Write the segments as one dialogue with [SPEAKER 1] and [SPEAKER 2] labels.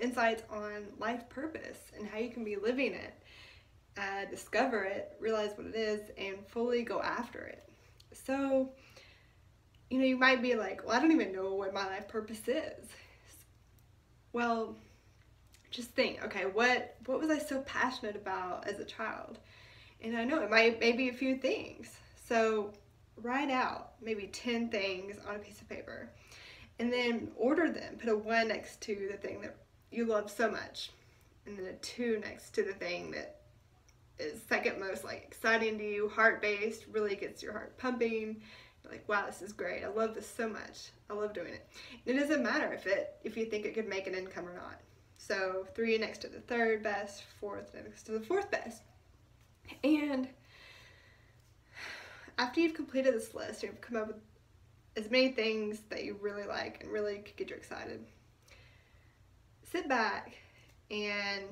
[SPEAKER 1] insights on life purpose and how you can be living it, discover it, realize what it is, and fully go after it. So, you know, you might be like, well, I don't even know what my life purpose is. Well, just think, okay, what was I so passionate about as a child? And I know it may be a few things. So write out maybe 10 things on a piece of paper, and then order them. Put a 1 next to the thing that you love so much, and then a 2 next to the thing that is second most like exciting to you, heart-based, really gets your heart pumping. You're like, wow, this is great. I love this so much. I love doing it. And it doesn't matter if you think it could make an income or not. So 3 next to the third best, 4th next to the 4th best. And after you've completed this list, you've come up with as many things that you really like and really could get you excited, sit back and,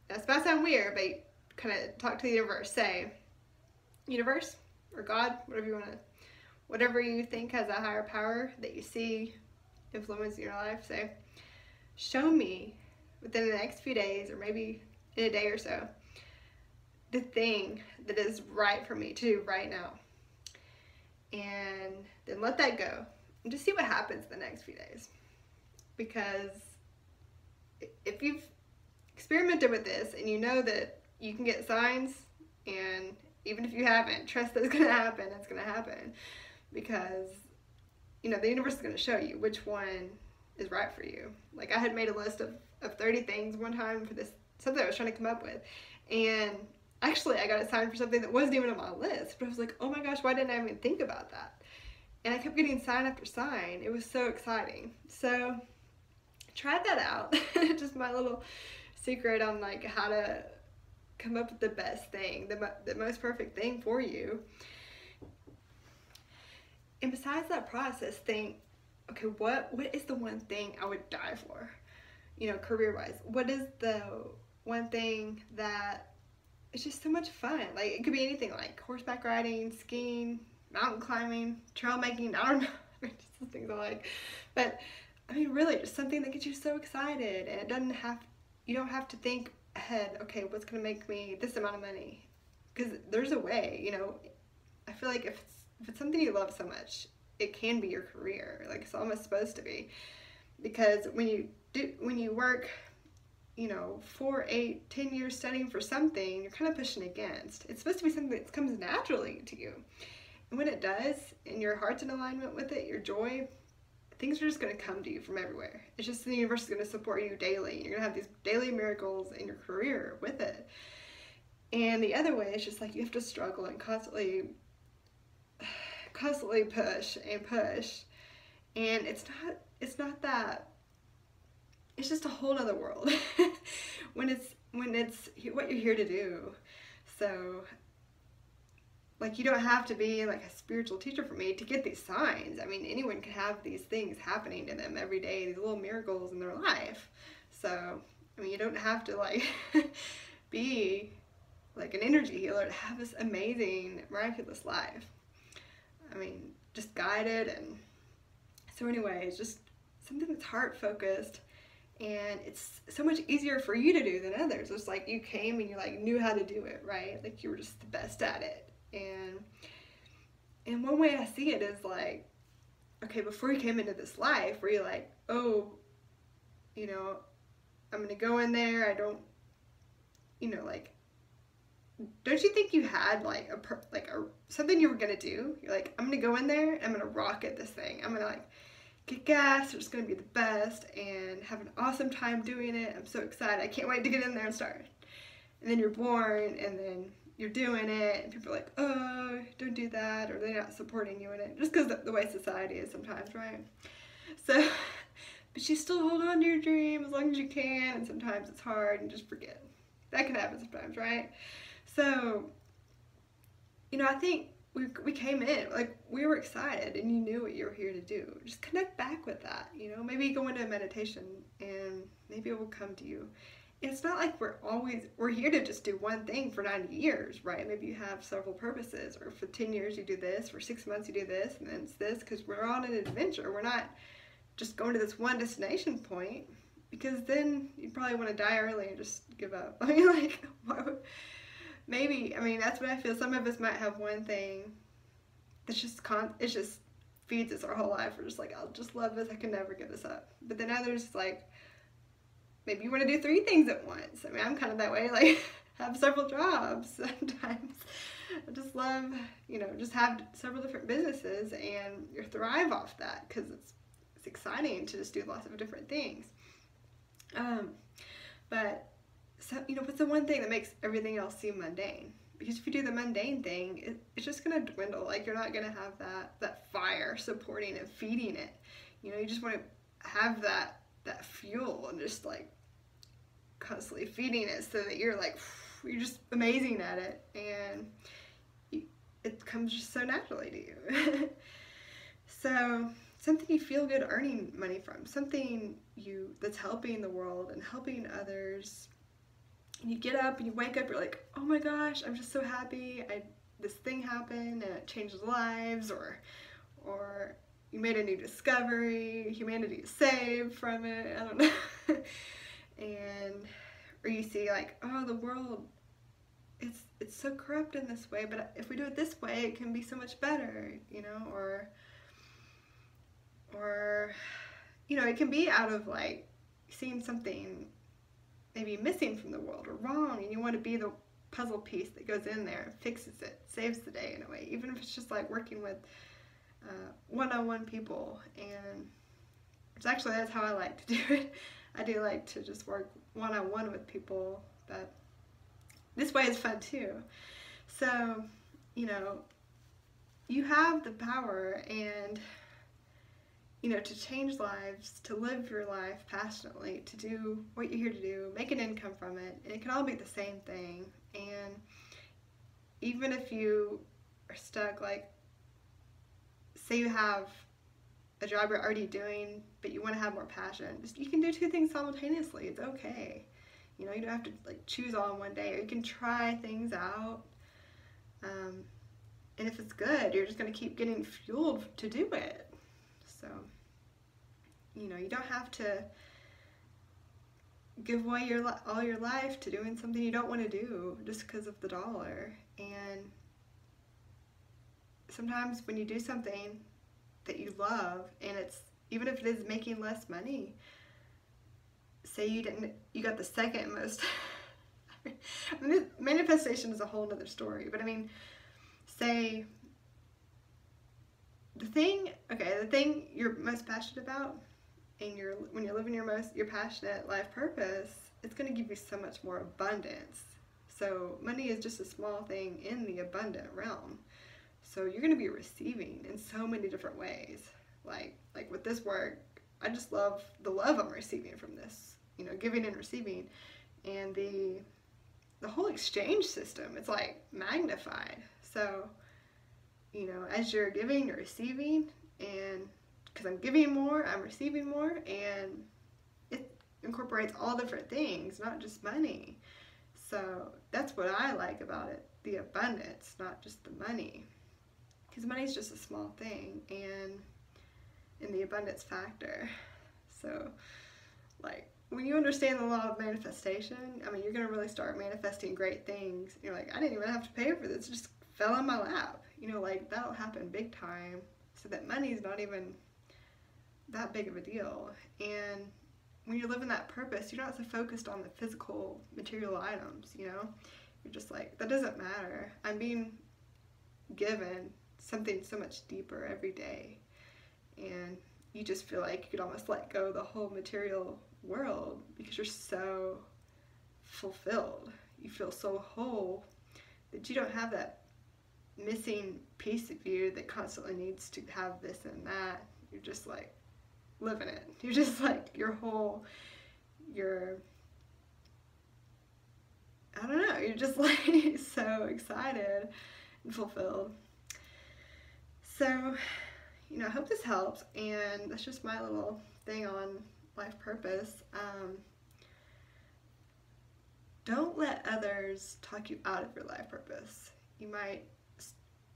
[SPEAKER 1] this might sound weird, but kind of talk to the universe. Say, universe or God, whatever you think has a higher power that you see influencing your life, say, show me within the next few days or maybe in a day or so the thing that is right for me to do right now. And then let that go and just see what happens the next few days. Because if you've experimented with this and you know that you can get signs, and even if you haven't, trust that it's going to happen. It's going to happen because, you know, the universe is going to show you which one is right for you. Like, I had made a list of 30 things one time for this, something I was trying to come up with, and actually I got a sign for something that wasn't even on my list, but I was like, oh my gosh, why didn't I even think about that? And I kept getting sign after sign. It was so exciting. So try that out. Just my little secret on like how to come up with the best thing, the most perfect thing for you. And besides that process, think, okay, what is the one thing I would die for? You know, career-wise, what is the one thing that is just so much fun? Like, it could be anything, like horseback riding, skiing, mountain climbing, trail making, I don't know, just the things I like. But I mean, really, just something that gets you so excited, and you don't have to think ahead, okay, what's gonna make me this amount of money? Because there's a way, you know. I feel like if it's something you love so much, it can be your career. Like, it's almost supposed to be. Because when you work, you know, 4, 8, 10 years studying for something, you're kind of pushing against. It's supposed to be something that comes naturally to you. And when it does, and your heart's in alignment with it, your joy, things are just going to come to you from everywhere. It's just the universe is going to support you daily. You're going to have these daily miracles in your career with it. And the other way is just like you have to struggle and constantly push and push. And it's not that. It's just a whole other world when it's what you're here to do. So, like, you don't have to be like a spiritual teacher for me to get these signs. I mean, anyone can have these things happening to them every day, these little miracles in their life. So, I mean, you don't have to like be like an energy healer to have this amazing, miraculous life. I mean, just guided. And so anyways, just something that's heart focused. And it's so much easier for you to do than others. It's like you came and you like knew how to do it, right? Like you were just the best at it. And one way I see it is like, okay, before you came into this life, where you're like, oh, you know, I'm gonna go in there. I don't, you know, like, don't you think you had like something you were gonna do? You're like, I'm gonna go in there. And I'm gonna rocket this thing. I'm gonna like get gas. It's gonna be the best and have an awesome time doing it. I'm so excited. I can't wait to get in there and start. And then you're born, and then you're doing it, and people are like, oh, don't do that, or they're not supporting you in it, just because the way society is sometimes, right? So, but you still hold on to your dream as long as you can, and sometimes it's hard and just forget. That can happen sometimes, right? So, you know, I think we came in, like, we were excited, and you knew what you were here to do. Just connect back with that, you know? Maybe go into a meditation, and maybe it will come to you. It's not like we're here to just do one thing for 90 years, right? Maybe you have several purposes, or for 10 years you do this, for 6 months you do this, and then it's this, because we're on an adventure. We're not just going to this one destination point, because then you probably want to die early and just give up. I mean, like, why would, maybe, I mean, that's what I feel. Some of us might have one thing that's just, it just feeds us our whole life. We're just like, I'll just love this. I can never give this up. But then others, like, maybe you want to do 3 things at once. I mean, I'm kind of that way, like, have several jobs sometimes. I just love, you know, just have several different businesses and you thrive off that because it's exciting to just do lots of different things. But, so, you know, what's the one thing that makes everything else seem mundane? Because if you do the mundane thing, it's just going to dwindle. Like, you're not going to have that fire supporting and feeding it. You know, you just want to have that fuel and just, like, constantly feeding it so that you're, like, you're just amazing at it. And it comes just so naturally to you. So, something you feel good earning money from. Something that's helping the world and helping others. And you get up and you wake up, you're like, oh my gosh, I'm just so happy. This thing happened and it changed lives, or you made a new discovery, humanity is saved from it, I don't know. Or you see, like, oh, the world, it's so corrupt in this way, but if we do it this way, it can be so much better, you know, or you know, it can be out of, like, seeing something maybe missing from the world or wrong, and you want to be the puzzle piece that goes in there and fixes it, saves the day in a way, even if it's just like working with one-on-one people. And it's actually, that's how I like to do it. I do like to just work one-on-one with people, but this way is fun too. So, you know, you have the power and, you know, to change lives, to live your life passionately, to do what you're here to do, make an income from it, and it can all be the same thing. And even if you are stuck, like, say you have a job you're already doing, but you want to have more passion, you can do 2 things simultaneously. It's okay. You know, you don't have to, like, choose all in one day, or you can try things out. And if it's good, you're just going to keep getting fueled to do it. So, you know, you don't have to give away all your life to doing something you don't want to do just because of the dollar. And sometimes when you do something that you love, and it's, even if it is making less money, say you got the second most, I mean, manifestation is a whole other story, but I mean, say the thing you're most passionate about, and when you're living your passionate life purpose, it's going to give you so much more abundance. So money is just a small thing in the abundant realm. So you're going to be receiving in so many different ways. Like with this work, I just love the love I'm receiving from this, you know, giving and receiving, and the whole exchange system, it's like magnified. So, you know, as you're giving, you're receiving, and because I'm giving more, I'm receiving more, and it incorporates all different things, not just money. So that's what I like about it, the abundance, not just the money. Because money is just a small thing, and in the abundance factor. So, like, when you understand the law of manifestation, I mean, you're going to really start manifesting great things. You're like, I didn't even have to pay for this, it just fell on my lap. You know, like, that'll happen big time, so that money's not even that big of a deal. And when you're living that purpose, you're not so focused on the physical material items, you know? You're just like, that doesn't matter. I'm being given something so much deeper every day. And you just feel like you could almost let go of the whole material world because you're so fulfilled. You feel so whole that you don't have that missing piece of you that constantly needs to have this and that. You're just like living it. You're just like I don't know, you're just like so excited and fulfilled. So, you know, I hope this helps, and that's just my little thing on life purpose. Don't let others talk you out of your life purpose. You might,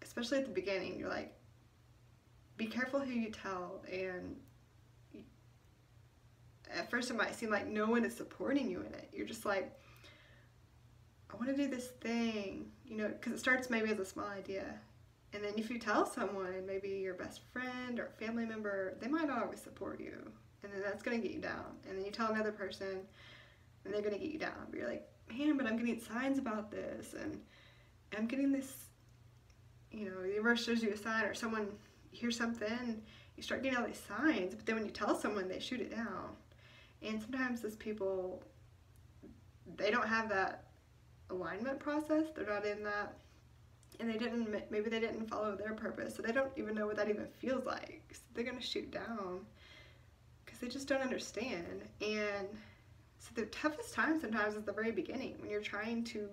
[SPEAKER 1] especially at the beginning, you're like, be careful who you tell, and first it might seem like no one is supporting you in it. You're just like, I want to do this thing, you know, because it starts maybe as a small idea. And then if you tell someone, maybe your best friend or family member, they might not always support you. And then that's going to get you down. And then you tell another person, and they're going to get you down. But you're like, man, but I'm getting signs about this. And I'm getting this, you know, the universe shows you a sign, or someone hears something, you start getting all these signs. But then when you tell someone, they shoot it down. And sometimes those people, they don't have that alignment process. They're not in that. And maybe they didn't follow their purpose, so they don't even know what that even feels like. So they're going to shoot down because they just don't understand. And so the toughest time sometimes is the very beginning, when you're trying to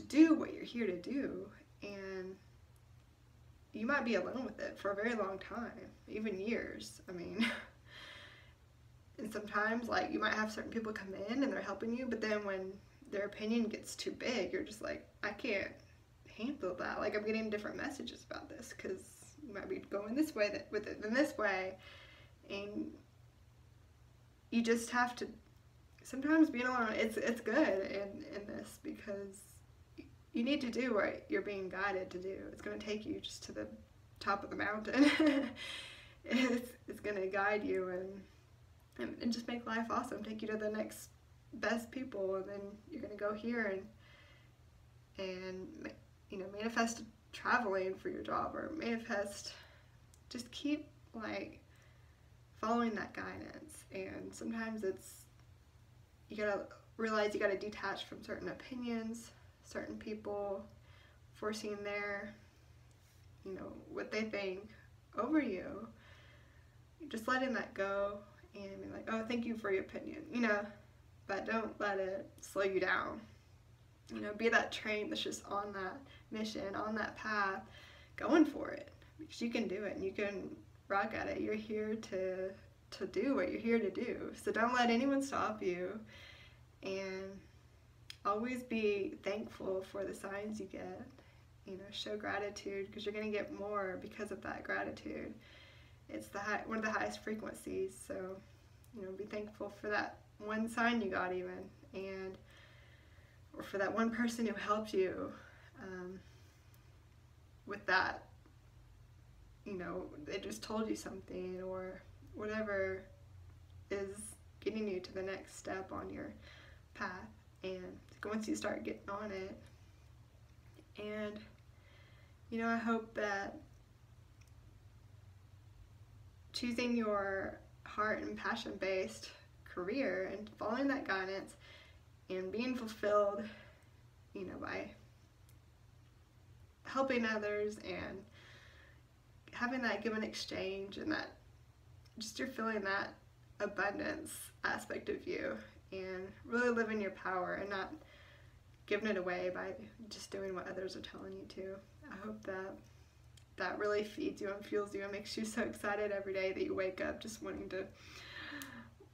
[SPEAKER 1] do what you're here to do, and you might be alone with it for a very long time, even years. I mean, and sometimes, like, you might have certain people come in and they're helping you, but then when their opinion gets too big, you're just like, I can't handle that. Like, I'm getting different messages about this because you might be going this way with it than this way, and you just have to sometimes being alone. It's good in this, because you need to do what you're being guided to do. It's going to take you just to the top of the mountain. it's going to guide you and just make life awesome. Take you to the next best people, and then you're going to go here and you know, manifest traveling for your job, or manifest, just keep like following that guidance. And sometimes you gotta realize you gotta detach from certain opinions, certain people, forcing their, you know, what they think over you. Just letting that go and being like, oh, thank you for your opinion, you know, but don't let it slow you down. You know, be that train that's just on that mission, on that path, going for it, because you can do it and you can rock at it. You're here to do what you're here to do. So don't let anyone stop you, and always be thankful for the signs you get. You know, show gratitude, because you're going to get more because of that gratitude. It's one of the highest frequencies. So, you know, be thankful for that one sign you got even, or for that one person who helped you with that, you know, they just told you something, or whatever is getting you to the next step on your path. And once you start getting on it, and, you know, I hope that choosing your heart and passion-based career and following that guidance and being fulfilled, you know, by helping others and having that give and exchange, and that just you're feeling that abundance aspect of you, and really living your power and not giving it away by just doing what others are telling you to. I hope that really feeds you and fuels you and makes you so excited every day that you wake up just wanting to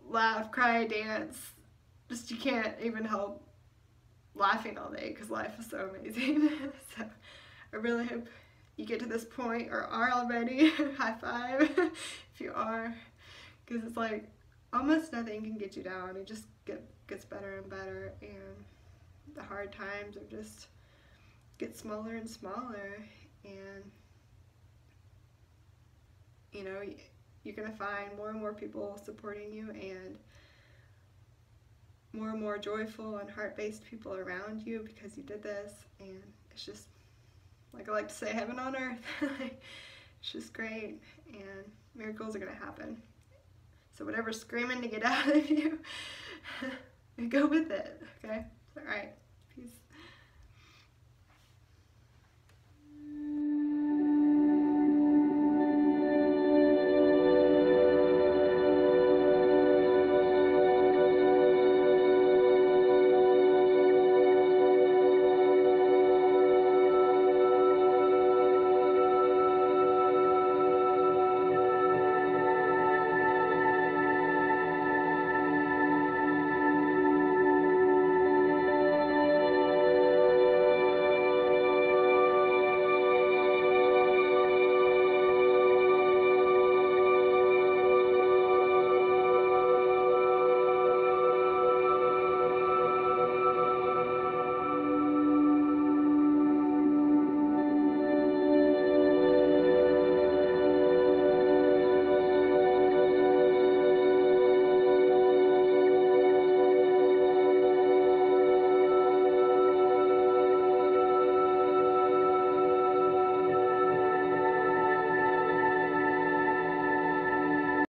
[SPEAKER 1] laugh, cry, dance. Just, you can't even help laughing all day because life is so amazing. So I really hope you get to this point, or are already. High five if you are, because it's like almost nothing can get you down. It just gets better and better, and the hard times are just get smaller and smaller, and you know, you're gonna find more and more people supporting you, and more joyful and heart-based people around you because you did this. And it's just, like I like to say, heaven on earth. It's just great, and miracles are gonna happen. So whatever's screaming to get out of you, go with it, okay? All right.